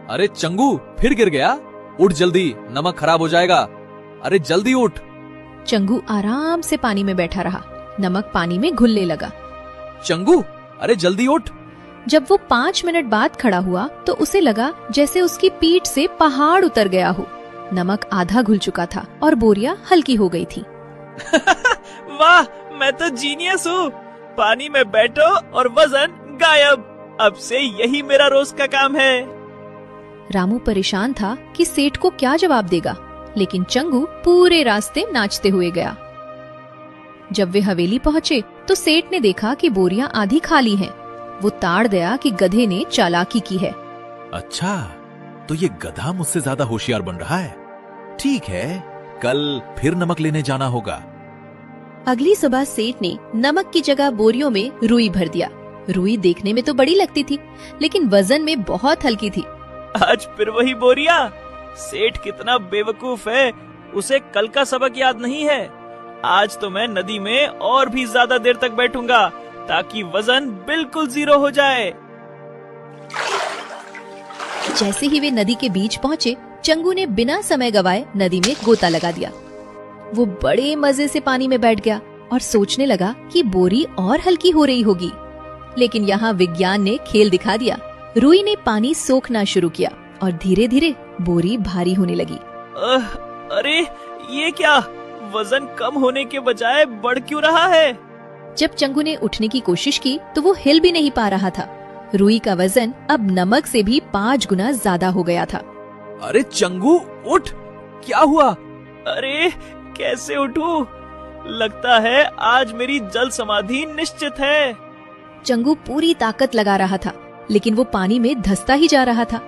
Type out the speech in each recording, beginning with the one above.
अरे चंगू, फिर गिर गया? उठ जल्दी, नमक खराब हो जाएगा। अरे जल्दी उठ। चंगू आराम से पानी में बैठा रहा। नमक पानी में घुलने लगा। चंगू, अरे जल्दी उठ। जब वो 5 मिनट बाद खड़ा हुआ तो उसे लगा जैसे उसकी पीठ से पहाड़ उतर गया हो। नमक आधा घुल चुका था और बोरिया हल्की हो गई थी। वाह, मैं तो जीनियस हूँ। पानी में बैठो और वजन गायब। अब से यही मेरा रोज का काम है। रामू परेशान था कि सेठ को क्या जवाब देगा, लेकिन चंगू पूरे रास्ते नाचते हुए गया। जब वे हवेली पहुँचे तो सेठ ने देखा कि बोरियां आधी खाली हैं। वो ताड़ गया कि गधे ने चालाकी की है। अच्छा, तो ये गधा मुझसे ज्यादा होशियार बन रहा है। ठीक है, कल फिर नमक लेने जाना होगा। अगली सुबह सेठ ने नमक की जगह बोरियों में रुई भर दिया। रुई देखने में तो बड़ी लगती थी, लेकिन वजन में बहुत हल्की थी। आज फिर वही बोरिया। सेठ कितना बेवकूफ है, उसे कल का सबक याद नहीं है। आज तो मैं नदी में और भी ज्यादा देर तक बैठूंगा ताकि वजन बिल्कुल 0 हो जाए। जैसे ही वे नदी के बीच पहुँचे, चंगू ने बिना समय गवाए नदी में गोता लगा दिया। वो बड़े मजे से पानी में बैठ गया और सोचने लगा कि बोरी और हल्की हो रही होगी। लेकिन यहाँ विज्ञान ने खेल दिखा दिया। रुई ने पानी सोखना शुरू किया और धीरे धीरे बोरी भारी होने लगी। अरे ये क्या, वजन कम होने के बजाय बढ़ क्यों रहा है? जब चंगू ने उठने की कोशिश की तो वो हिल भी नहीं पा रहा था। रुई का वजन अब नमक से भी 5 गुना ज्यादा हो गया था। अरे चंगू, उठ, क्या हुआ? अरे कैसे उठूं? लगता है आज मेरी जल समाधि निश्चित है। चंगू पूरी ताकत लगा रहा था, लेकिन वो पानी में धंसता ही जा रहा था।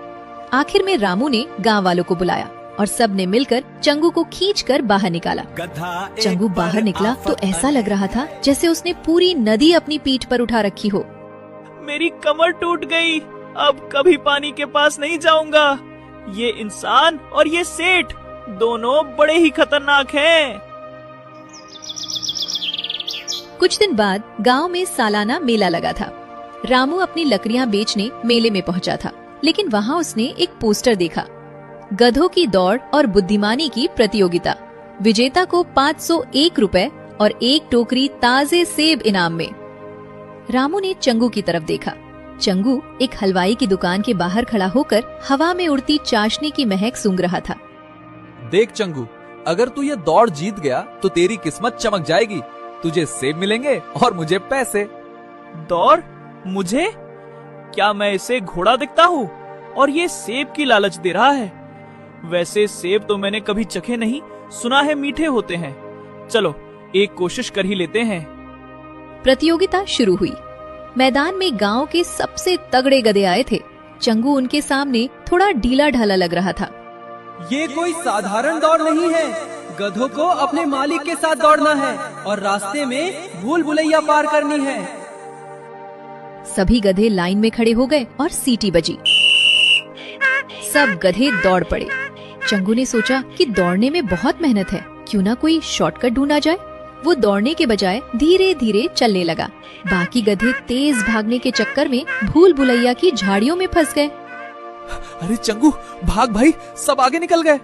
आखिर में रामू ने गांव वालों को बुलाया और सब ने मिलकर चंगू को खींचकर बाहर निकाला। चंगू बाहर निकला तो ऐसा लग रहा था जैसे उसने पूरी नदी अपनी पीठ पर उठा रखी हो। मेरी कमर टूट गई, अब कभी पानी के पास नहीं जाऊंगा। ये इंसान और ये सेठ दोनों बड़े ही खतरनाक हैं। कुछ दिन बाद गांव में सालाना मेला लगा था। रामू अपनी लकड़ियां बेचने मेले में पहुंचा था, लेकिन वहां उसने एक पोस्टर देखा। गधों की दौड़ और बुद्धिमानी की प्रतियोगिता। विजेता को 501 रुपए और 1 टोकरी ताजे सेब इनाम में। रामू ने चंगू की तरफ देखा। चंगू एक हलवाई की दुकान के बाहर खड़ा होकर हवा में उड़ती चाशनी की महक सूंघ रहा था। देख चंगू, अगर तू ये दौड़ जीत गया तो तेरी किस्मत चमक जाएगी। तुझे सेब मिलेंगे और मुझे पैसे। दौड़? मुझे? क्या मैं इसे घोड़ा दिखता हूँ और ये सेब की लालच दे रहा है? वैसे सेब तो मैंने कभी चखे नहीं, सुना है मीठे होते हैं। चलो एक कोशिश कर ही लेते हैं। प्रतियोगिता शुरू हुई। मैदान में गांव के सबसे तगड़े गधे आए थे। चंगू उनके सामने थोड़ा ढीला ढाला लग रहा था। ये कोई साधारण दौड़ नहीं है। गधों को अपने मालिक के साथ दौड़ना है और रास्ते में भूल भुलैया पार करनी है। सभी गधे लाइन में खड़े हो गए और सीटी बजी। सब गधे दौड़ पड़े। चंगू ने सोचा कि दौड़ने में बहुत मेहनत है, क्यों ना कोई शॉर्टकट ढूंढा जाए। वो दौड़ने के बजाय धीरे धीरे चलने लगा। बाकी गधे तेज भागने के चक्कर में भूल भुलैया की झाड़ियों में फंस गए। अरे चंगू, भाग भाई, सब आगे निकल गए।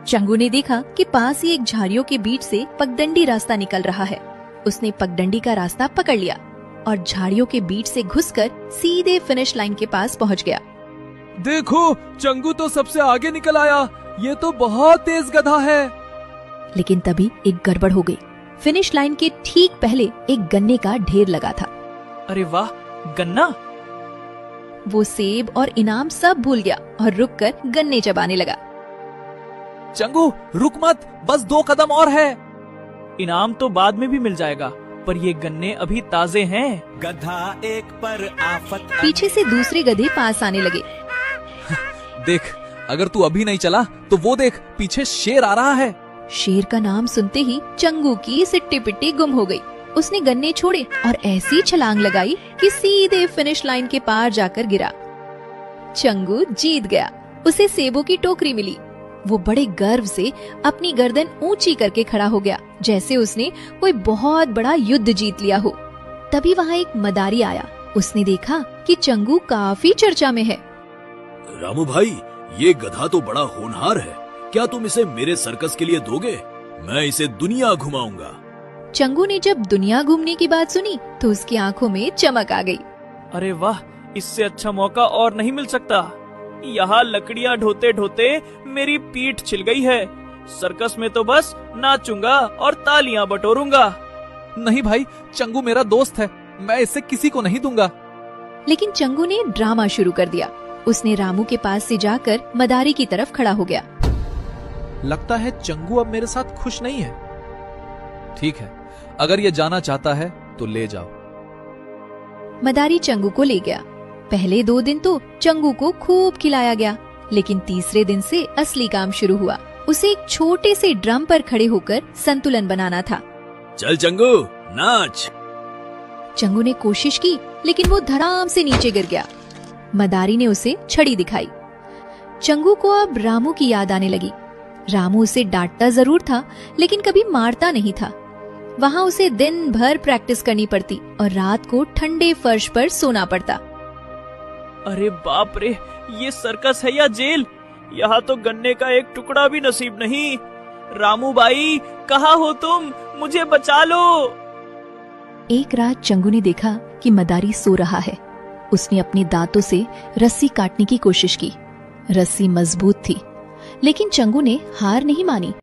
चंगू ने देखा कि पास ही एक झाड़ियों के बीच से पगडंडी रास्ता निकल रहा है। उसने पगडंडी का रास्ता पकड़ लिया और झाड़ियों के बीच से घुसकर सीधे फिनिश लाइन के पास पहुंच गया। देखो, चंगू तो सबसे आगे निकल आया। ये तो बहुत तेज गधा है। लेकिन तभी एक गड़बड़ हो गई। फिनिश लाइन के ठीक पहले एक गन्ने का ढेर लगा था। अरे वाह, गन्ना! वो सेब और इनाम सब भूल गया और रुककर गन्ने चबाने लगा। चंगू रुक मत, बस 2 कदम और है। इनाम तो बाद में भी मिल जाएगा, पर ये गन्ने अभी ताजे हैं। गधा एक पर आफत। पीछे से दूसरे गधे पास आने लगे। देख, अगर तू अभी नहीं चला तो वो देख, पीछे शेर आ रहा है। शेर का नाम सुनते ही चंगू की सिट्टी पिट्टी गुम हो गई। उसने गन्ने छोड़े और ऐसी छलांग लगाई कि सीधे फिनिश लाइन के पार जाकर गिरा। चंगू जीत गया। उसे सेबों की टोकरी मिली। वो बड़े गर्व से अपनी गर्दन ऊंची करके खड़ा हो गया, जैसे उसने कोई बहुत बड़ा युद्ध जीत लिया हो। तभी वहाँ एक मदारी आया। उसने देखा कि चंगू काफी चर्चा में है। रामू भाई, ये गधा तो बड़ा होनहार है, क्या तुम इसे मेरे सर्कस के लिए दोगे? मैं इसे दुनिया घुमाऊंगा। चंगू ने जब दुनिया घूमने की बात सुनी तो उसकी आंखों में चमक आ गई। अरे वाह, इससे अच्छा मौका और नहीं मिल सकता। यहाँ लकड़ियाँ ढोते ढोते मेरी पीठ छिल गई है। सर्कस में तो बस नाचूंगा और तालियां बटोरूंगा। नहीं भाई, चंगू मेरा दोस्त है, मैं इसे किसी को नहीं दूंगा। लेकिन चंगू ने ड्रामा शुरू कर दिया। उसने रामू के पास से जाकर मदारी की तरफ खड़ा हो गया। लगता है चंगू अब मेरे साथ खुश नहीं है। ठीक है, अगर ये जाना चाहता है तो ले जाओ। मदारी चंगू को ले गया। पहले 2 दिन तो चंगू को खूब खिलाया गया, लेकिन तीसरे दिन से असली काम शुरू हुआ। उसे एक छोटे से ड्रम पर खड़े होकर संतुलन बनाना था। चल चंगू, नाच। चंगू ने कोशिश की, लेकिन वो धड़ाम से नीचे गिर गया। मदारी ने उसे छड़ी दिखाई। चंगू को अब रामू की याद आने लगी। रामू उसे डांटता जरूर था, लेकिन कभी मारता नहीं था। वहाँ उसे दिन भर प्रैक्टिस करनी पड़ती और रात को ठंडे फर्श पर सोना पड़ता। अरे बाप रे, ये सर्कस है या जेल? यहाँ तो गन्ने का एक टुकड़ा भी नसीब नहीं। रामू भाई, कहाँ हो तुम? मुझे बचा लो। एक रात चंगू ने देखा कि मदारी सो रहा है। उसने अपने दांतों से रस्सी काटने की कोशिश की। रस्सी मजबूत थी, लेकिन चंगू ने हार नहीं मानी।